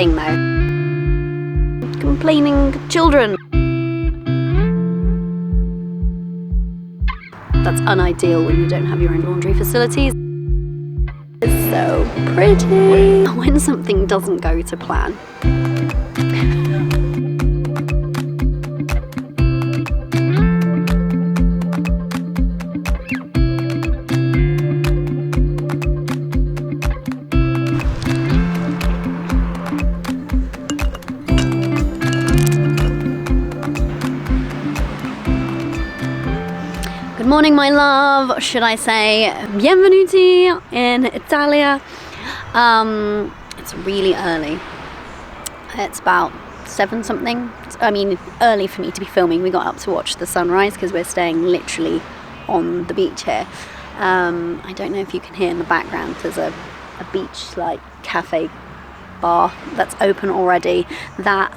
thing though. Complaining children. That's unideal when you don't have your own laundry facilities. It's so pretty when something doesn't go to plan. Good morning, my love. Should I say benvenuti in Italia? It's really early. It's about 7 something. I mean, early for me to be filming. We got up to watch the sunrise because we're staying literally on the beach here. I don't know if you can hear in the background, there's a beach like cafe bar that's open already that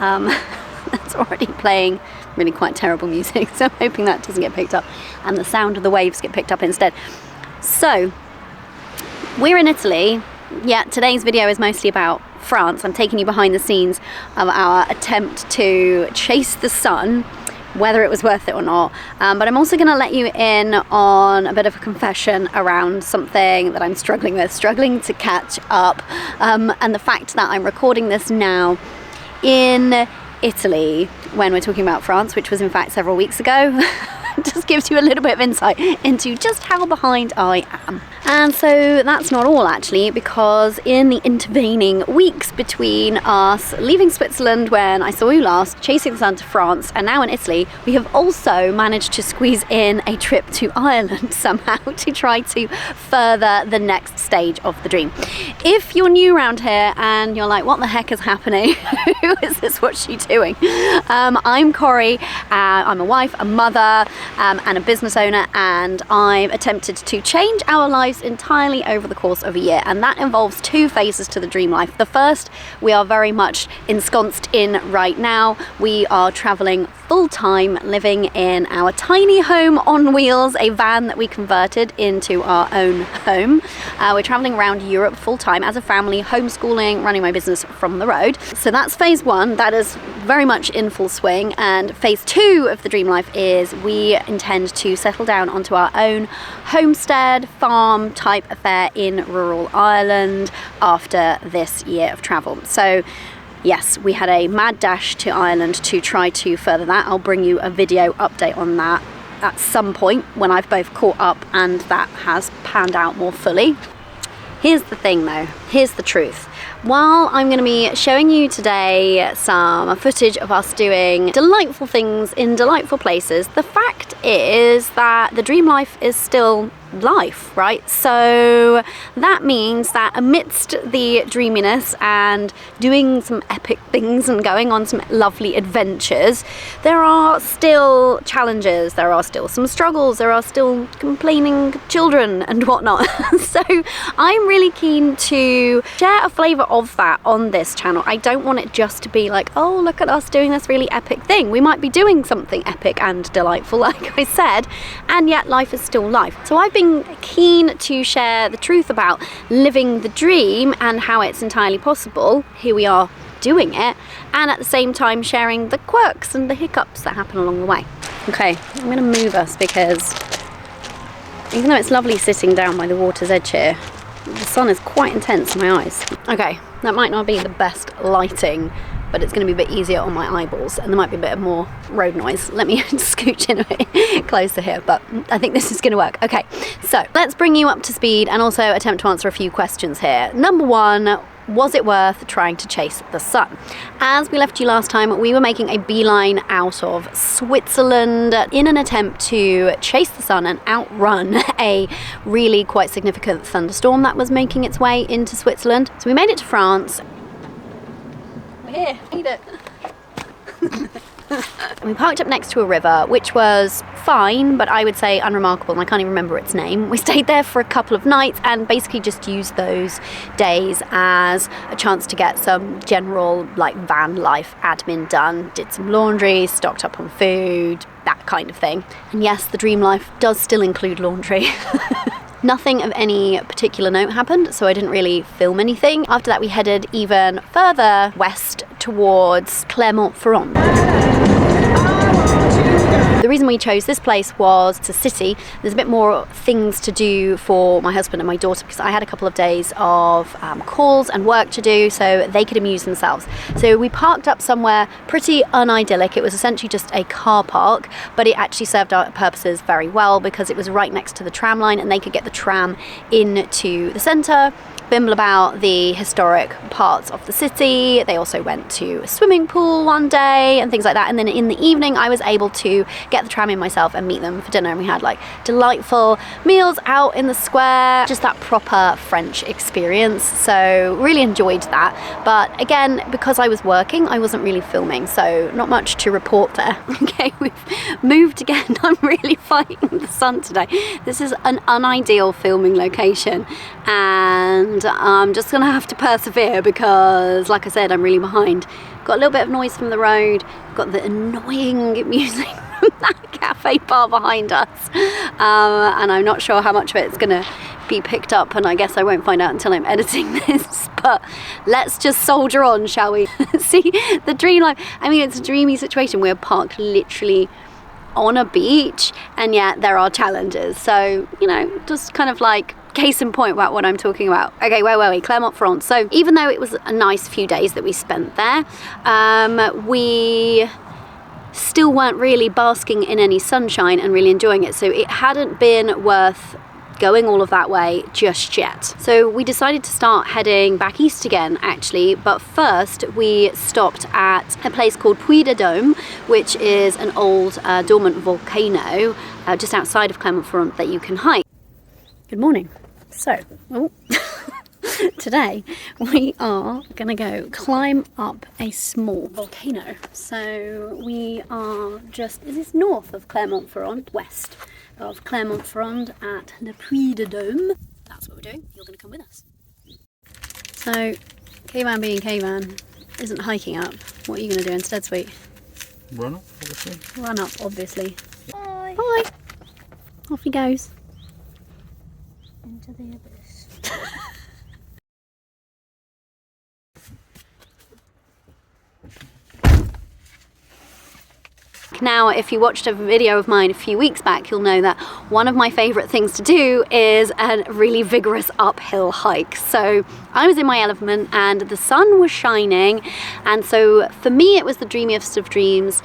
that's already playing really quite terrible music, so I'm hoping that doesn't get picked up and the sound of the waves get picked up instead. So we're in Italy. Yeah, today's video is mostly about France. I'm taking you behind the scenes of our attempt to chase the sun, whether it was worth it or not, but I'm also going to let you in on a bit of a confession around something that I'm struggling to catch up, and the fact that I'm recording this now in Italy when we're talking about France, which was in fact several weeks ago, just gives you a little bit of insight into just how behind I am. And so that's not all actually, because in the intervening weeks between us leaving Switzerland when I saw you last, chasing the sun to France, and now in Italy, we have also managed to squeeze in a trip to Ireland somehow to try to further the next stage of the dream. If you're new around here and you're like, what the heck is happening? Who is this? What's she doing? I'm Corrie. I'm a wife, a mother, and a business owner, and I've attempted to change our lives entirely over the course of a year, and that involves 2 phases to the dream life. The first we are very much ensconced in right now. We are traveling full-time, living in our tiny home on wheels, a van that we converted into our own home. We're traveling around Europe full-time as a family, homeschooling, running my business from the road. So that's phase 1. That is very much in full swing, and phase 2 of the dream life is we intend to settle down onto our own homestead, farm type affair in rural Ireland after this year of travel. So yes, we had a mad dash to Ireland to try to further that. I'll bring you a video update on that at some point when I've both caught up and that has panned out more fully. Here's the thing though, here's the truth. While I'm going to be showing you today some footage of us doing delightful things in delightful places, the fact is that the dream life is still life, right? So that means that amidst the dreaminess and doing some epic things and going on some lovely adventures, there are still challenges, there are still some struggles, there are still complaining children and whatnot. So I'm really keen to share a flavour of that on this channel. I don't want it just to be like, oh, look at us doing this really epic thing. We might be doing something epic and delightful, like I said, and yet life is still life. So I've been keen to share the truth about living the dream and how it's entirely possible. Here we are doing it, and at the same time sharing the quirks and the hiccups that happen along the way. Okay, I'm going to move us because even though it's lovely sitting down by the water's edge here, the sun is quite intense in my eyes. Okay, that might not be the best lighting, but it's going to be a bit easier on my eyeballs and there might be a bit more road noise. Let me scooch in a bit closer here, but I think this is going to work. Okay, so let's bring you up to speed and also attempt to answer a few questions here. Number 1, was it worth trying to chase the sun? As we left you last time, we were making a beeline out of Switzerland in an attempt to chase the sun and outrun a really quite significant thunderstorm that was making its way into Switzerland. So we made it to France. We're here, eat it. We parked up next to a river, which was fine, but I would say unremarkable, and I can't even remember its name. We stayed there for a couple of nights and basically just used those days as a chance to get some general like van life admin done, did some laundry, stocked up on food, that kind of thing. And yes, the dream life does still include laundry. Nothing of any particular note happened, so I didn't really film anything. After that, we headed even further west towards Clermont-Ferrand. The reason we chose this place was it's a city. There's a bit more things to do for my husband and my daughter because I had a couple of days of calls and work to do, so they could amuse themselves. So we parked up somewhere pretty unidyllic. It was essentially just a car park, but it actually served our purposes very well because it was right next to the tram line and they could get the tram into the centre, bimble about the historic parts of the city. They also went to a swimming pool one day and things like that, and then in the evening I was able to get the tram in myself and meet them for dinner, and we had like delightful meals out in the square, just that proper French experience. So really enjoyed that, but again, because I was working, I wasn't really filming, so not much to report there. Okay, we've moved again. I'm really fighting the sun today. This is an unideal filming location and I'm just gonna have to persevere because, like I said, I'm really behind. Got a little bit of noise from the road, got the annoying music from that cafe bar behind us, and I'm not sure how much of it's gonna be picked up, and I guess I won't find out until I'm editing this, but let's just soldier on, shall we? See, the dream life, I mean, it's a dreamy situation. We're parked literally on a beach, and yet there are challenges, so, you know, just kind of like case in point about what I'm talking about. Okay, where were we? Clermont-Ferrand. So even though it was a nice few days that we spent there, we still weren't really basking in any sunshine and really enjoying it, so it hadn't been worth going all of that way just yet. So we decided to start heading back east again, actually, but first we stopped at a place called Puy-de-Dôme, which is an old dormant volcano just outside of Clermont-Ferrand that you can hike. Good morning. So, today we are gonna go climb up a small volcano. So we are just, is this north of Clermont-Ferrand? West of Clermont-Ferrand at Le Puy-de-Dôme. That's what we're doing. You're gonna come with us. So, Caveman being Caveman isn't hiking up. What are you gonna do instead, sweet? Run up, obviously. Run up, obviously. Bye. Bye. Off he goes. Into the abyss. Now, if you watched a video of mine a few weeks back, you'll know that one of my favourite things to do is a really vigorous uphill hike. So I was in my element and the sun was shining, and so for me it was the dreamiest of dreams.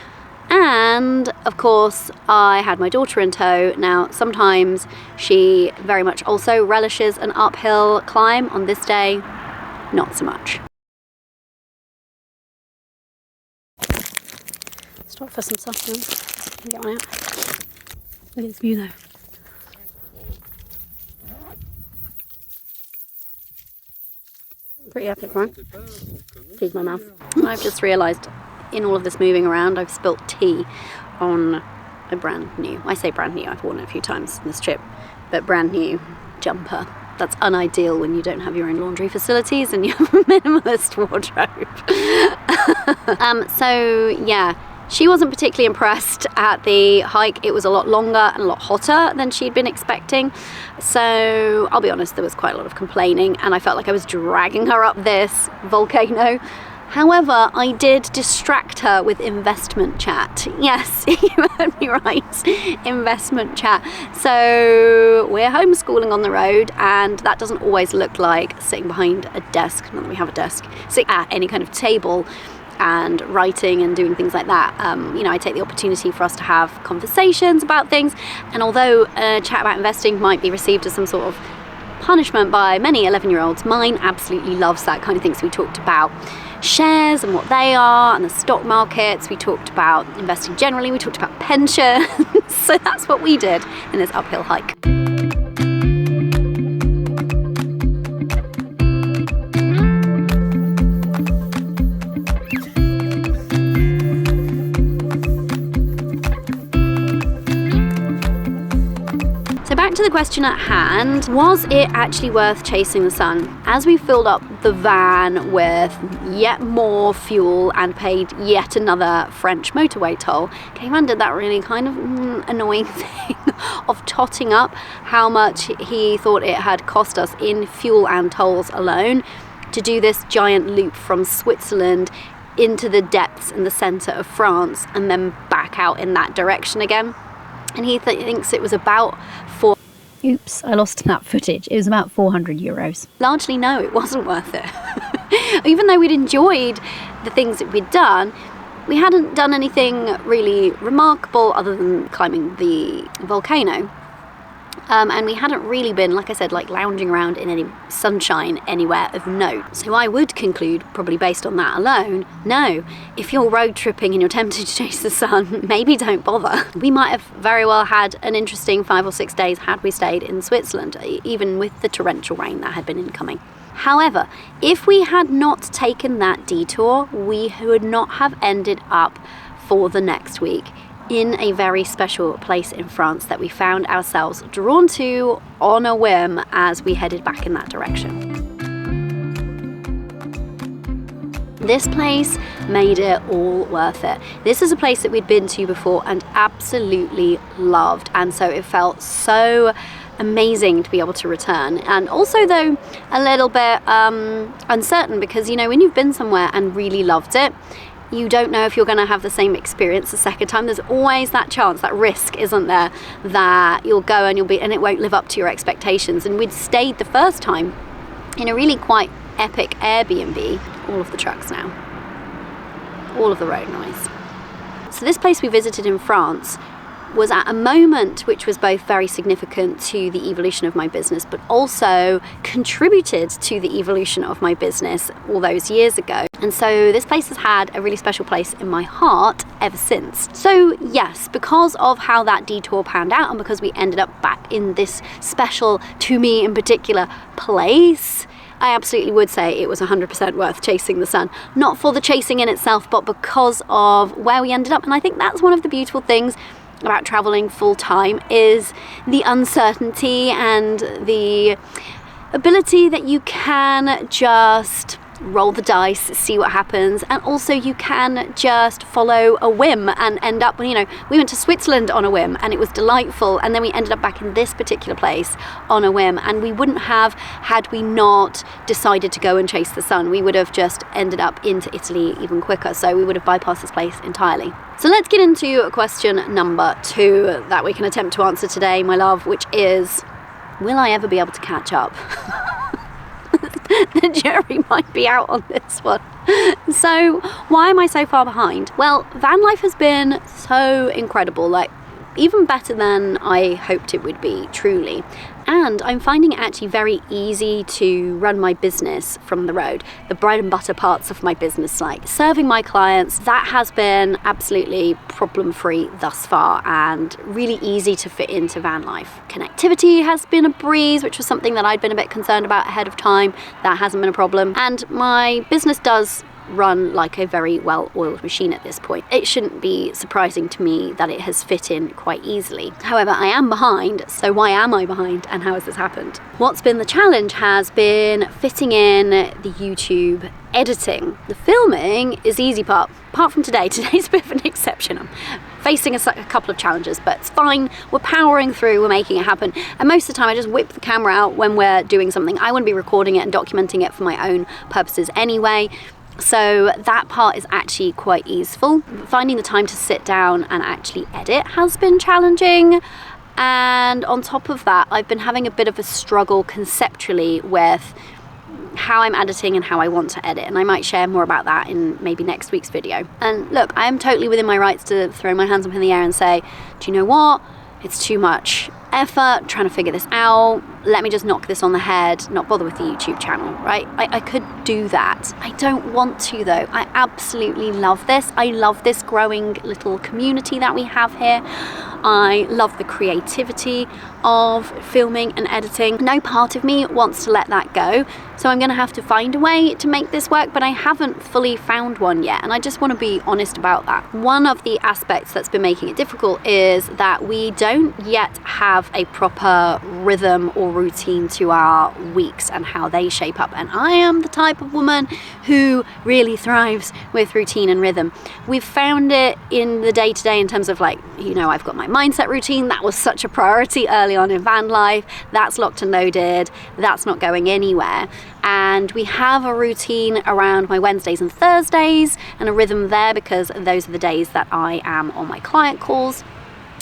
And of course I had my daughter in tow. Now sometimes she very much also relishes an uphill climb. On this day, not so much. Stop for some sustenance. Get one out. Look at this view though. Pretty epic, right? Excuse my mouth. I've just realised in all of this moving around, I've spilt tea on a brand new, I say brand new, I've worn it a few times on this trip, but brand new jumper. That's unideal when you don't have your own laundry facilities and you have a minimalist wardrobe. So yeah, she wasn't particularly impressed at the hike. It was a lot longer and a lot hotter than she'd been expecting. So I'll be honest, there was quite a lot of complaining and I felt like I was dragging her up this volcano. However, I did distract her with investment chat. Yes, you heard me right, investment chat. So we're homeschooling on the road, and that doesn't always look like sitting behind a desk, not that we have a desk, sitting at any kind of table and writing and doing things like that. You know, I take the opportunity for us to have conversations about things, and although a chat about investing might be received as some sort of punishment by many 11-year-olds, mine absolutely loves that kind of thing. So we talked about shares and what they are and the stock markets. We talked about investing generally. We talked about pensions. So that's what we did in this uphill hike. to the question at hand, was it actually worth chasing the sun? As we filled up the van with yet more fuel and paid yet another French motorway toll, Kayman did that really kind of annoying thing of totting up how much he thought it had cost us in fuel and tolls alone to do this giant loop from Switzerland into the depths in the centre of France and then back out in that direction again. And he thinks it was about Oops, I lost that footage. It was about 400 euros. Largely, no, it wasn't worth it. Even though we'd enjoyed the things that we'd done, we hadn't done anything really remarkable other than climbing the volcano. And we hadn't really been, like I said, like lounging around in any sunshine anywhere of note. So I would conclude, probably based on that alone, no, if you're road tripping and you're tempted to chase the sun, maybe don't bother. We might have very well had an interesting 5 or 6 days had we stayed in Switzerland, even with the torrential rain that had been incoming. However, if we had not taken that detour, we would not have ended up for the next week in a very special place in France that we found ourselves drawn to on a whim as we headed back in that direction. This place made it all worth it. This is a place that we'd been to before and absolutely loved, and so it felt so amazing to be able to return. And also, though, a little bit uncertain, because, you know, when you've been somewhere and really loved it, you don't know if you're going to have the same experience the second time. There's always that chance, that risk, isn't there, that you'll go and it won't live up to your expectations. And we'd stayed the first time in a really quite epic Airbnb. All of the trucks now, all of the road noise. So this place we visited in France was at a moment which was both very significant to the evolution of my business, but also contributed to the evolution of my business all those years ago. And so this place has had a really special place in my heart ever since. So yes, because of how that detour panned out and because we ended up back in this special, to me in particular, place, I absolutely would say it was 100% worth chasing the sun. Not for the chasing in itself, but because of where we ended up. And I think that's one of the beautiful things about traveling full time, is the uncertainty and the ability that you can just roll the dice, see what happens, and also you can just follow a whim and end up, you know, we went to Switzerland on a whim and it was delightful, and then we ended up back in this particular place on a whim, and we wouldn't have had we not decided to go and chase the sun. We would have just ended up into Italy even quicker, so we would have bypassed this place entirely. So let's get into question number 2 that we can attempt to answer today, my love, which is, will I ever be able to catch up? The jury might be out on this one. So why am I so far behind? Well, van life has been so incredible, like even better than I hoped it would be, truly. And I'm finding it actually very easy to run my business from the road. The bread and butter parts of my business, like serving my clients, that has been absolutely problem-free thus far and really easy to fit into van life. Connectivity has been a breeze, which was something that I'd been a bit concerned about ahead of time. That hasn't been a problem. And my business does run like a very well-oiled machine at this point. It shouldn't be surprising to me that it has fit in quite easily. However, I am behind, so why am I behind and how has this happened? What's been the challenge has been fitting in the YouTube editing. The filming is the easy part, apart from today. Today's a bit of an exception. I'm facing a couple of challenges, but it's fine. We're powering through, we're making it happen. And most of the time I just whip the camera out when we're doing something. I want to be recording it and documenting it for my own purposes anyway. So that part is actually quite easeful. Finding the time to sit down and actually edit has been challenging. And on top of that, I've been having a bit of a struggle conceptually with how I'm editing and how I want to edit. And I might share more about that in maybe next week's video. And look, I am totally within my rights to throw my hands up in the air and say, do you know what? It's too much effort trying to figure this out. Let me just knock this on the head, not bother with the YouTube channel, right? I could do that. I don't want to, though. I absolutely love this. I love this growing little community that we have here. I love the creativity of filming and editing. No part of me wants to let that go. So I'm going to have to find a way to make this work, but I haven't fully found one yet. And I just want to be honest about that. One of the aspects that's been making it difficult is that we don't yet have a proper rhythm or routine to our weeks and how they shape up. And I am the type of woman who really thrives with routine and rhythm. We've found it in the day-to-day in terms of like, you know, I've got my mindset routine. That was such a priority early on in van life. That's locked and loaded. That's not going anywhere. And we have a routine around my Wednesdays and Thursdays and a rhythm there because those are the days that I am on my client calls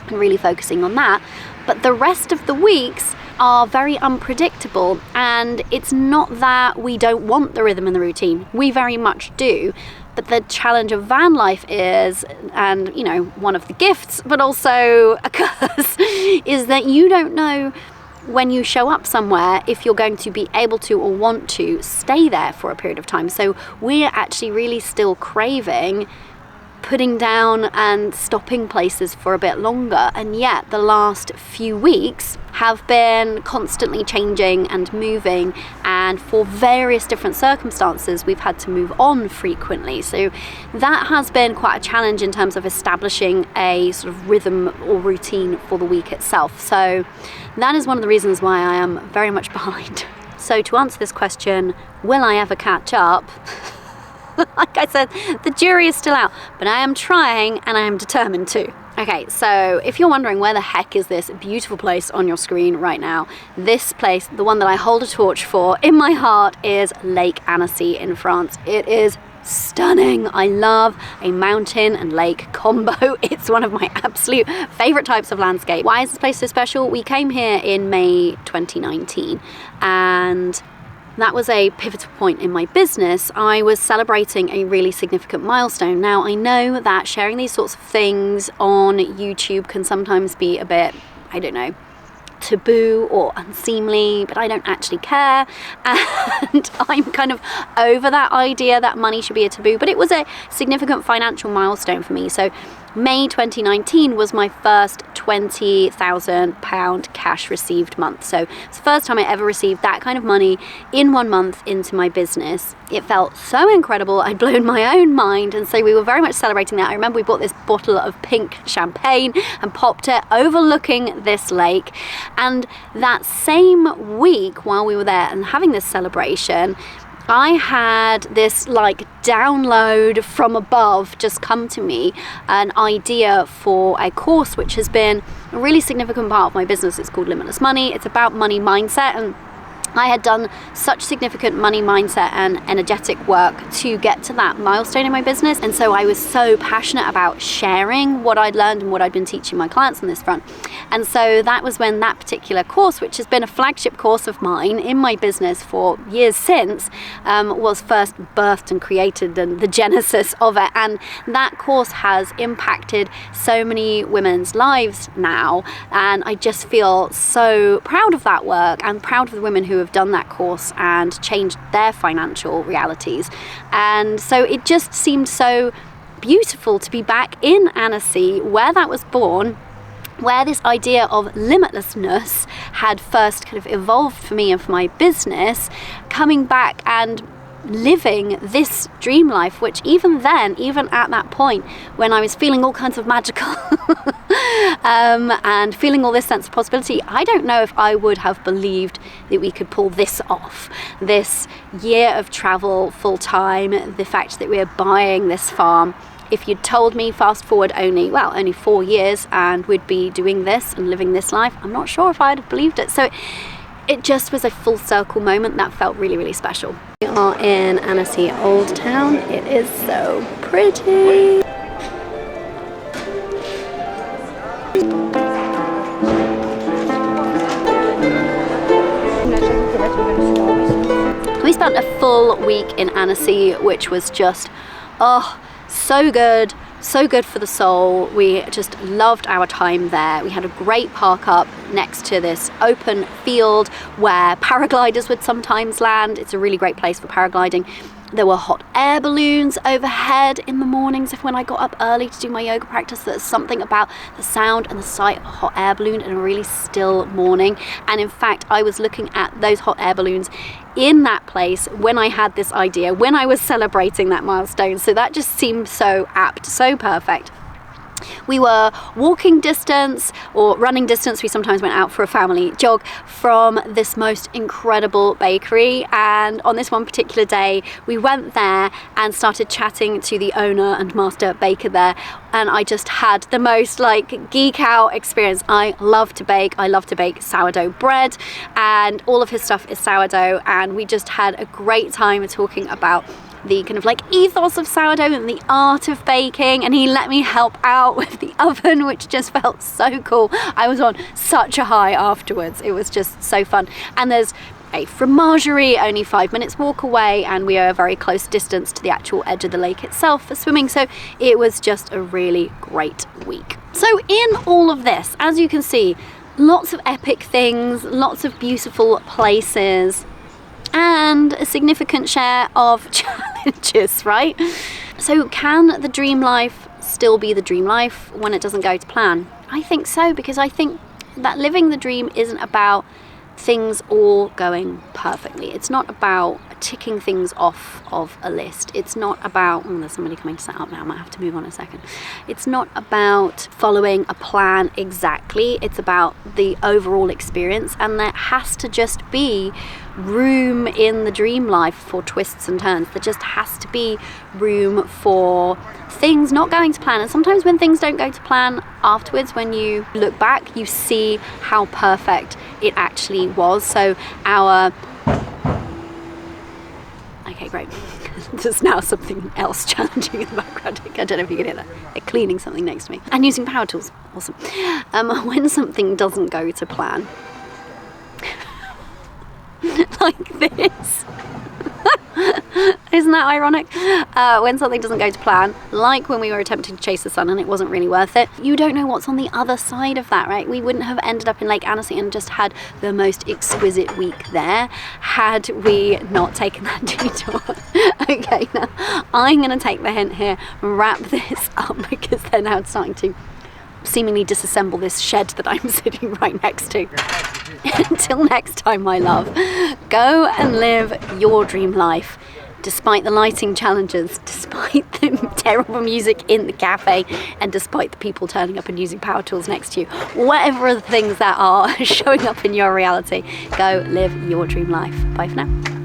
and really focusing on that. But the rest of the weeks are very unpredictable, and it's not that we don't want the rhythm and the routine. We very much do. But the challenge of van life is, and you know, one of the gifts, but also a curse, is that you don't know when you show up somewhere if you're going to be able to or want to stay there for a period of time. So we're actually really still craving putting down and stopping places for a bit longer, and yet the last few weeks have been constantly changing and moving, and for various different circumstances we've had to move on frequently. So that has been quite a challenge in terms of establishing a sort of rhythm or routine for the week itself. So that is one of the reasons why I am very much behind. So to answer this question, will I ever catch up? Like I said, the jury is still out, but I am trying and I am determined to. Okay, so if you're wondering where the heck is this beautiful place on your screen right now, this place, the one that I hold a torch for in my heart, is Lake Annecy in France. It is stunning. I love a mountain and lake combo. It's one of my absolute favorite types of landscape. Why is this place so special? We came here in May 2019, and that was a pivotal point in my business. I was celebrating a really significant milestone. Now, I know that sharing these sorts of things on YouTube can sometimes be a bit, I don't know, taboo or unseemly, but I don't actually care, and I'm kind of over that idea that money should be a taboo. But it was a significant financial milestone for me. So May 2019 was my first £20,000 cash received month. So it's the first time I ever received that kind of money in 1 month into my business. It felt so incredible. I'd blown my own mind, and so we were very much celebrating that. I remember we bought this bottle of pink champagne and popped it overlooking this lake. And that same week, while we were there and having this celebration, I had this like download from above just come to me, an idea for a course which has been a really significant part of my business. It's called Limitless Money. It's about money mindset, and I had done such significant money mindset and energetic work to get to that milestone in my business. And so I was so passionate about sharing what I'd learned and what I'd been teaching my clients on this front. And so that was when that particular course, which has been a flagship course of mine in my business for years since, was first birthed and created, and the genesis of it. And that course has impacted so many women's lives now. And I just feel so proud of that work and proud of the women who have done that course and changed their financial realities. And so it just seemed so beautiful to be back in Annecy, where that was born, where this idea of limitlessness had first kind of evolved for me and for my business, coming back and living this dream life, which even then, even at that point when I was feeling all kinds of magical and feeling all this sense of possibility, I don't know if I would have believed that we could pull this off. This year of travel full time, the fact that we're buying this farm. If you'd told me fast forward only 4 years and we'd be doing this and living this life, I'm not sure if I'd have believed it. So it just was a full circle moment that felt really, really special. We are in Annecy Old Town. It is so pretty. We spent a full week in Annecy, which was just, so good. So good for the soul. We just loved our time there. We had a great park up next to this open field where paragliders would sometimes land. It's a really great place for paragliding. There were hot air balloons overhead in the mornings when I got up early to do my yoga practice. There's something about the sound and the sight of a hot air balloon in a really still morning. And in fact, I was looking at those hot air balloons in that place when I had this idea, when I was celebrating that milestone. So that just seemed so apt, so perfect. We were walking distance or running distance, we sometimes went out for a family jog, from this most incredible bakery. And on this one particular day, we went there and started chatting to the owner and master baker there. And I just had the most like geek out experience. I love to bake. I love to bake sourdough bread, and all of his stuff is sourdough. And we just had a great time talking about the kind of like ethos of sourdough and the art of baking, and he let me help out with the oven, which just felt so cool. I was on such a high afterwards. It was just so fun. And there's a fromagerie only 5 minutes walk away, and we are a very close distance to the actual edge of the lake itself for swimming. So it was just a really great week. So in all of this, as you can see, lots of epic things, lots of beautiful places, and a significant share of challenges, right? So can the dream life still be the dream life when it doesn't go to plan? I think so, because I think that living the dream isn't about things all going perfectly. It's not about ticking things off of a list. It's not about, there's somebody coming to set up now, I might have to move on a second. It's not about following a plan exactly. It's about the overall experience, and there has to just be room in the dream life for twists and turns. There just has to be room for things not going to plan. And sometimes when things don't go to plan, afterwards when you look back, you see how perfect it actually was. So okay, great. There's now something else challenging in the background. I don't know if you can hear that. They're cleaning something next to me and using power tools. Awesome. When something doesn't go to plan, like this. Isn't that ironic? When something doesn't go to plan, like when we were attempting to chase the sun and it wasn't really worth it, you don't know what's on the other side of that, right? We wouldn't have ended up in Lake Annecy and just had the most exquisite week there had we not taken that detour. Okay, now I'm going to take the hint here, wrap this up, because they're now starting to seemingly disassemble this shed that I'm sitting right next to. Until next time, my love, go and live your dream life, despite the lighting challenges, despite the terrible music in the cafe, and despite the people turning up and using power tools next to you. Whatever the things that are showing up in your reality, go live your dream life. Bye for now.